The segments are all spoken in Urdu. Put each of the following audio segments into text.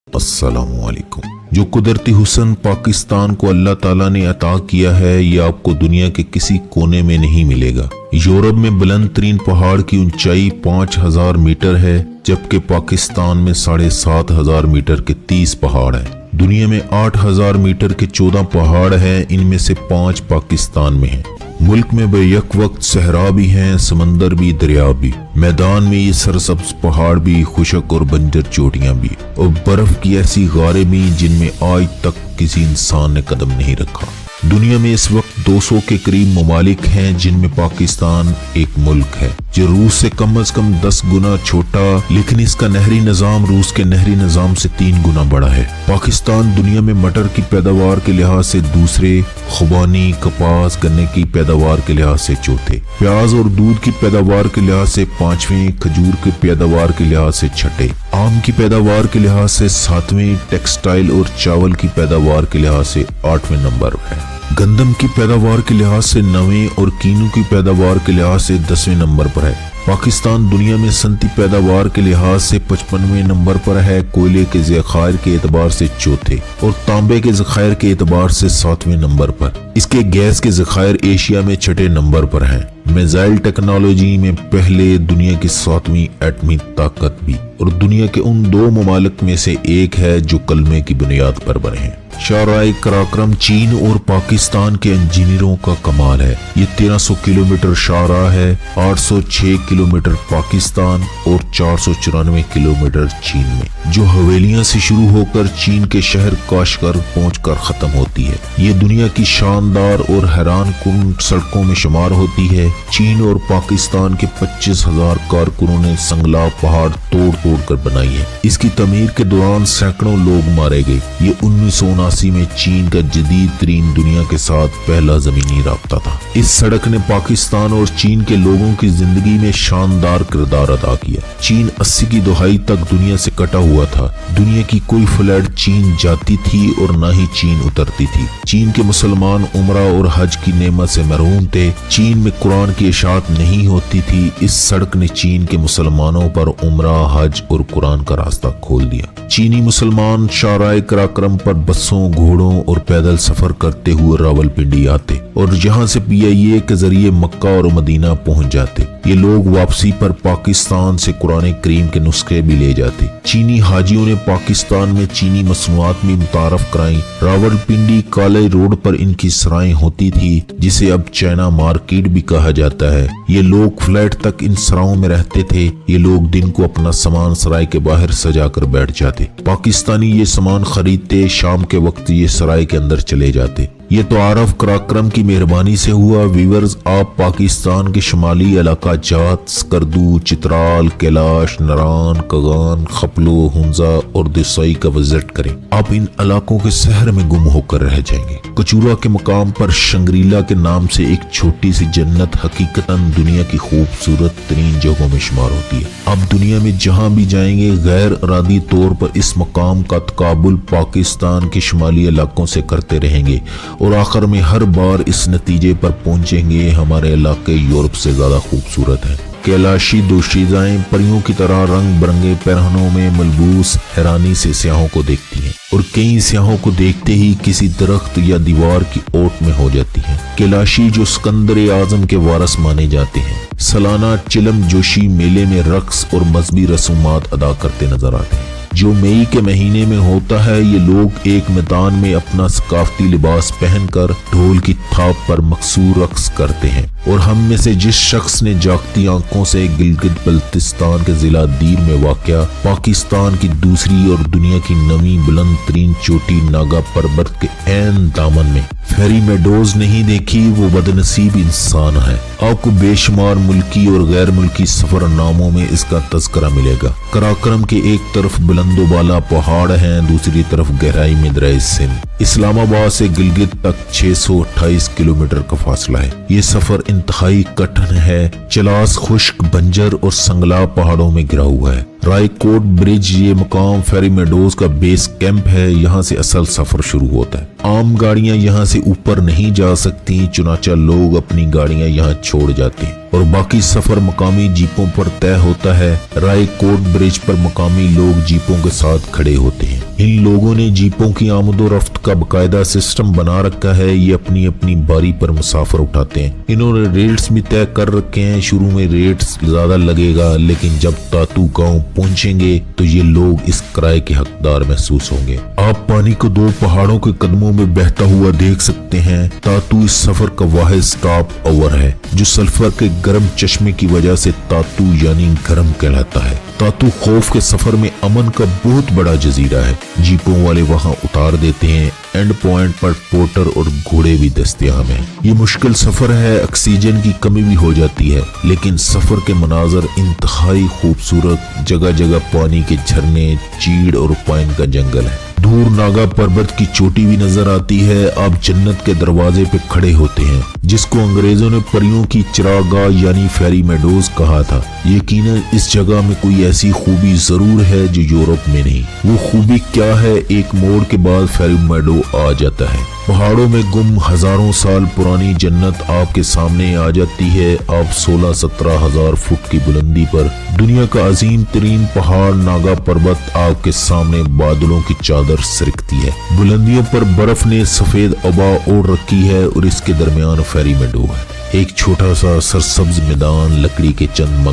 السلام علیکم۔ جو قدرتی حسن پاکستان کو اللہ تعالیٰ نے عطا کیا ہے یہ آپ کو دنیا کے کسی کونے میں نہیں ملے گا۔ یورپ میں بلند ترین پہاڑ کی اونچائی 5000 میٹر ہے، جبکہ پاکستان میں 7500 میٹر کے 30 پہاڑ ہیں۔ دنیا میں 8000 میٹر کے 14 پہاڑ ہیں، ان میں سے 5 پاکستان میں ہیں۔ ملک میں بے یک وقت صحرا بھی ہیں، سمندر بھی، دریا بھی، میدان میں یہ سرسبز پہاڑ بھی، خشک اور بنجر چوٹیاں بھی، اور برف کی ایسی غاریں بھی جن میں آج تک کسی انسان نے قدم نہیں رکھا۔ دنیا میں اس وقت 200 کے قریب ممالک ہیں، جن میں پاکستان ایک ملک ہے جو روس سے کم از کم 10 گنا چھوٹا، لیکن اس کا نہری نظام روس کے نہری نظام سے 3 گنا بڑا ہے۔ پاکستان دنیا میں مٹر کی پیداوار کے لحاظ سے دوسرے، خوبانی، کپاس، گنے کی پیداوار کے لحاظ سے چوتھے، پیاز اور دودھ کی پیداوار کے لحاظ سے 5ویں، کھجور کی پیداوار کے لحاظ سے 6، آم کی پیداوار کے لحاظ سے 7ویں، ٹیکسٹائل اور چاول کی پیداوار کے لحاظ سے 8ویں نمبر ہے۔ گندم کی پیداوار کے لحاظ سے 9ویں اور کینو کی پیداوار کے لحاظ سے 10ویں نمبر پر ہے۔ پاکستان دنیا میں صنعتی پیداوار کے لحاظ سے 55ویں نمبر پر ہے، کوئلے کے ذخائر کے اعتبار سے چوتھے اور تانبے کے ذخائر کے اعتبار سے 7ویں نمبر پر۔ اس کے گیس کے ذخائر ایشیا میں 6 نمبر پر ہیں۔ میزائل ٹیکنالوجی میں پہلے، دنیا کی 7ویں ایٹمی طاقت بھی، اور دنیا کے ان 2 ممالک میں سے ایک ہے جو کلمے کی بنیاد پر بنے ہیں۔ شاہراہ قراقرم چین اور پاکستان کے انجینئروں کا کمال ہے۔ یہ 1300 کلومیٹر شاہراہ ہے، 806 کلومیٹر پاکستان اور 494 کلومیٹر چین میں، جو حویلیاں سے شروع ہو کر چین کے شہر کاشغر پہنچ کر ختم ہوتی ہے۔ یہ دنیا کی شاندار اور حیران کن سڑکوں میں شمار ہوتی ہے۔ چین اور پاکستان کے 25,000 کارکنوں نے سنگلا پہاڑ توڑ توڑ کر بنائی ہے۔ اس کی تعمیر کے دوران سینکڑوں لوگ مارے گئے۔ یہ 1979 میں چین کا جدید ترین دنیا کے ساتھ پہلا زمینی رابطہ تھا۔ اس سڑک نے پاکستان اور چین کے لوگوں کی زندگی میں شاندار کردار ادا کیا۔ چین 80 کی دہائی تک دنیا سے کٹا ہوا تھا۔ دنیا کی کوئی فلائٹ چین جاتی تھی اور نہ ہی چین اترتی تھی۔ چین کے مسلمان عمرہ اور حج کی نعمت سے محروم تھے۔ چین میں قرآن کی اشاعت نہیں ہوتی تھی۔ اس سڑک نے چین کے مسلمانوں پر عمرہ، حج اور قرآن کا راستہ کھول دیا۔ چینی مسلمان شاہراہ قراقرم پر بسوں، گھوڑوں اور پیدل سفر کرتے ہوئے راولپنڈی آتے اور یہاں سے PIA کے ذریعے مکہ اور مدینہ پہنچ جاتے۔ یہ لوگ واپسی پر پاکستان سے قرآن کریم کے نسخے بھی لے جاتے۔ چینی حاجیوں نے پاکستان میں چینی مصنوعات بھی متعارف کرائیں۔ راولپنڈی کالے روڈ پر ان کی سرائیں ہوتی تھی، جسے اب چائنا مارکیٹ بھی کہا جاتا ہے۔ یہ لوگ فلیٹ تک ان سراؤں میں رہتے تھے۔ یہ لوگ دن کو اپنا سامان سرائے کے باہر سجا کر بیٹھ جاتے۔ پاکستانی یہ سامان خریدتے، شام کے وقت یہ سرائے کے اندر چلے جاتے۔ یہ تعارف قراقرم کی مہربانی سے ہوا۔ ویورز، آپ پاکستان کے شمالی علاقہ جات، سکردو، چترال، کیلاش، نران، کغان، خپلو، ہنزا اور دسائی کا وزٹ کریں۔ آپ ان علاقوں کے سحر میں گم ہو کر رہ جائیں گے۔ کچورا کے مقام پر شنگریلا کے نام سے ایک چھوٹی سی جنت حقیقتاً دنیا کی خوبصورت ترین جگہوں میں شمار ہوتی ہے۔ آپ دنیا میں جہاں بھی جائیں گے غیر ارادی طور پر اس مقام کا تقابل پاکستان کے شمالی علاقوں سے کرتے رہیں گے اور آخر میں ہر بار اس نتیجے پر پہنچیں گے ہمارے علاقے یورپ سے زیادہ خوبصورت ہیں۔ کیلاشی دوشیزائیں پریوں کی طرح رنگ برنگے پیرہنوں میں ملبوس حیرانی سے سیاحوں کو دیکھتی ہیں اور کئی سیاحوں کو دیکھتے ہی کسی درخت یا دیوار کی اوٹ میں ہو جاتی ہیں۔ کیلاشی جو سکندر اعظم کے وارث مانے جاتے ہیں، سالانہ چلم جوشی میلے میں رقص اور مذہبی رسومات ادا کرتے نظر آتے ہیں جو مئی کے مہینے میں ہوتا ہے۔ یہ لوگ ایک میدان میں اپنا ثقافتی لباس پہن کر ڈھول کی تھاپ پر مقصور رقص کرتے ہیں، اور ہم میں سے جس شخص نے جاگتی آنکھوں سے گلگت بلتستان کے ضلع دیر میں واقع پاکستان کی دوسری اور دنیا کی 9ویں بلند ترین چوٹی ناگا پربت کے عین دامن میں فیری میڈوز نہیں دیکھی، وہ بدنصیب انسان ہے۔ آپ کو بے شمار ملکی اور غیر ملکی سفر ناموں میں اس کا تذکرہ ملے گا۔ قراقرم کے ایک طرف بلند و بالا پہاڑ ہیں، دوسری طرف گہرائی میں دریائے سندھ۔ اسلام آباد سے گلگت تک 628 کلومیٹر کا فاصلہ ہے۔ یہ سفر انتہائی کٹھن ہے۔ چلاس خشک، بنجر اور سنگلا پہاڑوں میں گرا ہوا ہے۔ رائے کوٹ برج یہ مقام فیری میڈوز کا بیس کیمپ ہے، یہاں سے اصل سفر شروع ہوتا ہے۔ عام گاڑیاں یہاں سے اوپر نہیں جا سکتی، چنانچہ لوگ اپنی گاڑیاں یہاں چھوڑ جاتے ہیں اور باقی سفر مقامی جیپوں پر طے ہوتا ہے۔ رائے کوٹ برج پر مقامی لوگ جیپوں کے ساتھ کھڑے ہوتے ہیں۔ ان لوگوں نے جیپوں کی آمد و رفت کا باقاعدہ سسٹم بنا رکھا ہے، یہ اپنی اپنی باری پر مسافر اٹھاتے ہیں۔ انہوں نے ریٹس بھی طے کر رکھے ہیں، شروع میں ریٹس زیادہ لگے گا، لیکن جب تاتو گاؤں پہنچیں گے تو یہ لوگ اس کرائے کے حقدار محسوس ہوں گے۔ آپ پانی کو دو پہاڑوں کے قدموں میں بہتا ہوا دیکھ سکتے ہیں۔ تاتو اس سفر کا واحد سٹاپ اوور ہے، جو سلفر کے گرم چشمے کی وجہ سے تاتو یعنی گرم کہلاتا ہے۔ تاتو خوف کے سفر میں امن کا بہت بڑا جزیرہ ہے۔ جیپوں والے وہاں اتار دیتے ہیں، اینڈ پوائنٹ پر پورٹر اور گھوڑے بھی دستیاب ہیں۔ یہ مشکل سفر ہے، آکسیجن کی کمی بھی ہو جاتی ہے، لیکن سفر کے مناظر انتہائی خوبصورت، جگہ جگہ پانی کے جھرنے، چیڑ اور پائن کا جنگل ہے۔ دور ناگا پربت کی چوٹی بھی نظر آتی ہے۔ آپ جنت کے دروازے پہ کھڑے ہوتے ہیں، جس کو انگریزوں نے پریوں کی چراگاہ یعنی فیری میڈوز کہا تھا۔ یقیناً اس جگہ میں کوئی ایسی خوبی ضرور ہے جو یورپ میں نہیں۔ وہ خوبی کیا ہے؟ ایک موڑ کے بعد فیری میڈو آ جاتا ہے۔ پہاڑوں میں گم ہزاروں سال پرانی جنت آپ کے سامنے آ جاتی ہے۔ آپ 16-17 ہزار فٹ کی بلندی پر دنیا کا عظیم ترین پہاڑ ناگا پربت آپ کے سامنے بادلوں کی چادر سرکتی ہے۔ بلندیوں پر برف نے سفید ابا اوڑھ رکھی ہے اور اس کے درمیان فیری میڈو ہے، ایک چھوٹا سا سرسبز میدان، لکڑی کے چند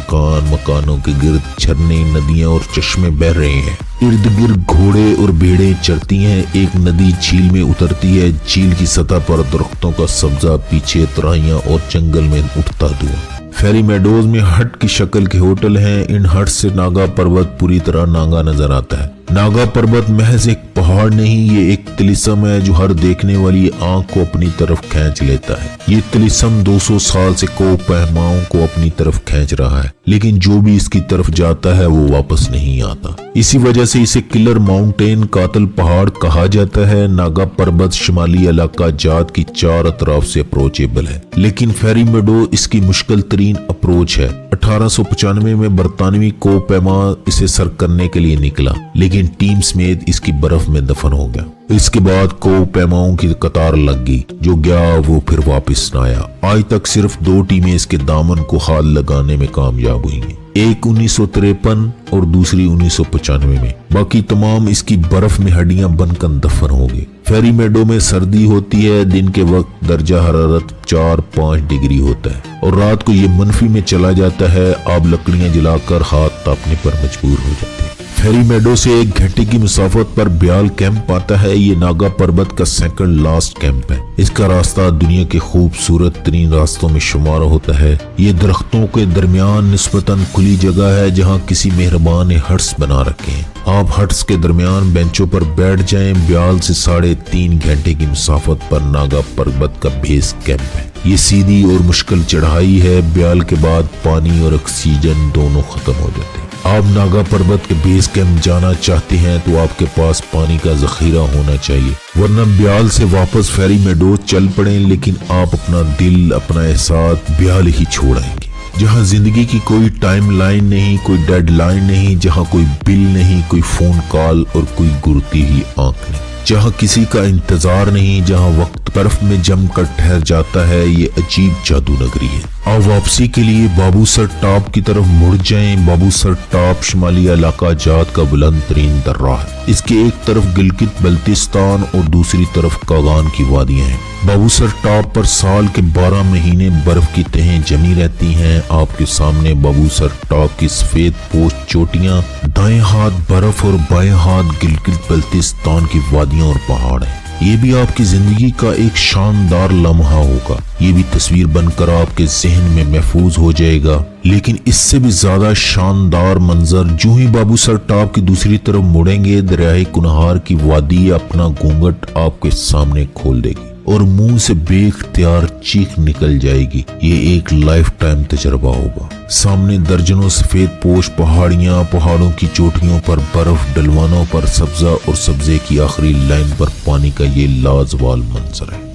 مکانوں کے گرد جھرنے، ندیاں اور چشمے بہہ رہے ہیں۔ ارد گرد گھوڑے اور بھیڑیں چرتی ہیں۔ ایک ندی جھیل میں اترتی ہے، جھیل کی سطح پر درختوں کا سبزہ، پیچھے ترائیاں اور جنگل میں اٹھتا دھواں۔ فیری میڈوز میں ہٹ کی شکل کے ہوٹل ہیں۔ ان ہٹ سے ناگا پربت پوری طرح ناگا نظر آتا ہے۔ ناگا پربت محض ایک پہاڑ نہیں، یہ ایک طلسم ہے جو ہر دیکھنے والی آنکھ کو اپنی طرف کھینچ لیتا ہے۔ یہ طلسم 200 سال سے کوہ پیماؤں کو اپنی طرف کھینچ رہا ہے، لیکن جو بھی اس کی طرف جاتا ہے وہ واپس نہیں آتا۔ اسی وجہ سے اسے کلر ماؤنٹین، قاتل پہاڑ کہا جاتا ہے۔ ناگا پربت شمالی علاقہ جات کی 4 اطراف سے اپروچیبل ہے، لیکن فیری میڈو اس کی مشکل ترین اپروچ ہے۔ 1895 میں برطانوی کوہ پیما اسے سر کرنے کے لیے نکلا، لیکن ٹیم سمیت اس کی برف میں دفن ہو گیا۔ اس کے بعد کوہ پیماؤں کی قطار لگ گئی، جو گیا وہ پھر واپس نہ آیا۔ آج تک صرف 2 ٹیمیں اس کے دامن کو ہاتھ لگانے میں کامیاب ہوئی ہیں، ایک 1953 اور دوسری 1995 میں۔ باقی تمام اس کی برف میں ہڈیاں بن کر دفن ہو گئے۔ فیری میڈو میں سردی ہوتی ہے، دن کے وقت درجہ حرارت 4-5 ڈگری ہوتا ہے اور رات کو یہ منفی میں چلا جاتا ہے۔ آپ لکڑیاں جلا کر ہاتھ تاپنے پر مجبور ہو جاتے ہیں۔ فیری میڈو سے 1 گھنٹے کی مسافت پر بیال کیمپ آتا ہے۔ یہ ناگا پربت کا سیکنڈ لاسٹ کیمپ ہے۔ اس کا راستہ دنیا کے خوبصورت ترین راستوں میں شمار ہوتا ہے۔ یہ درختوں کے درمیان نسبتاً کھلی جگہ ہے جہاں کسی مہربان نے ہٹس بنا رکھے ہیں۔ آپ ہٹس کے درمیان بینچوں پر بیٹھ جائیں۔ بیال سے 3.5 گھنٹے کی مسافت پر ناگا پربت کا بیس کیمپ ہے۔ یہ سیدھی اور مشکل چڑھائی ہے۔ بیال کے بعد پانی اور آکسیجن دونوں ختم ہو جاتے ہیں۔ آپ ناگا پربت کے بیس کیمپ جانا چاہتے ہیں تو آپ کے پاس پانی کا ذخیرہ ہونا چاہیے، ورنہ بیال سے واپس فیری میڈو چل پڑیں، لیکن آپ اپنا دل، اپنا احساس بیال ہی چھوڑیں گے، جہاں زندگی کی کوئی ٹائم لائن نہیں، کوئی ڈیڈ لائن نہیں، جہاں کوئی بل نہیں، کوئی فون کال اور کوئی گرتی ہی آنکھ نہیں، جہاں کسی کا انتظار نہیں، جہاں وقت برف میں جم کر ٹھہر جاتا ہے۔ یہ عجیب جادو نگری ہے۔ آپ واپسی کے لیے بابو سر ٹاپ کی طرف مڑ جائیں۔ بابو سر ٹاپ شمالی علاقہ جات کا بلند ترین درہ ہے۔ اس کے ایک طرف گلگت بلتستان اور دوسری طرف کاغان کی وادیاں ہیں۔ بابو سر ٹاپ پر سال کے 12 مہینے برف کی تہیں جمی رہتی ہیں۔ آپ کے سامنے بابو سر ٹاپ کی سفید پوش چوٹیاں، دائیں ہاتھ برف اور بائیں ہاتھ گلگت بلتستان کی وادیاں اور پہاڑ ہیں۔ یہ بھی آپ کی زندگی کا ایک شاندار لمحہ ہوگا۔ یہ بھی تصویر بن کر آپ کے ذہن میں محفوظ ہو جائے گا، لیکن اس سے بھی زیادہ شاندار منظر جو ہی بابو سر ٹاپ کی دوسری طرف مڑیں گے، دریائے کنہار کی وادی اپنا گھونگھٹ آپ کے سامنے کھول دے گی اور منہ سے بے اختیار چیخ نکل جائے گی۔ یہ ایک لائف ٹائم تجربہ ہوگا۔ سامنے درجنوں سفید پوش پہاڑیاں، پہاڑوں کی چوٹیوں پر برف، ڈلوانوں پر سبزہ اور سبزے کی آخری لائن پر پانی کا یہ لازوال منظر ہے۔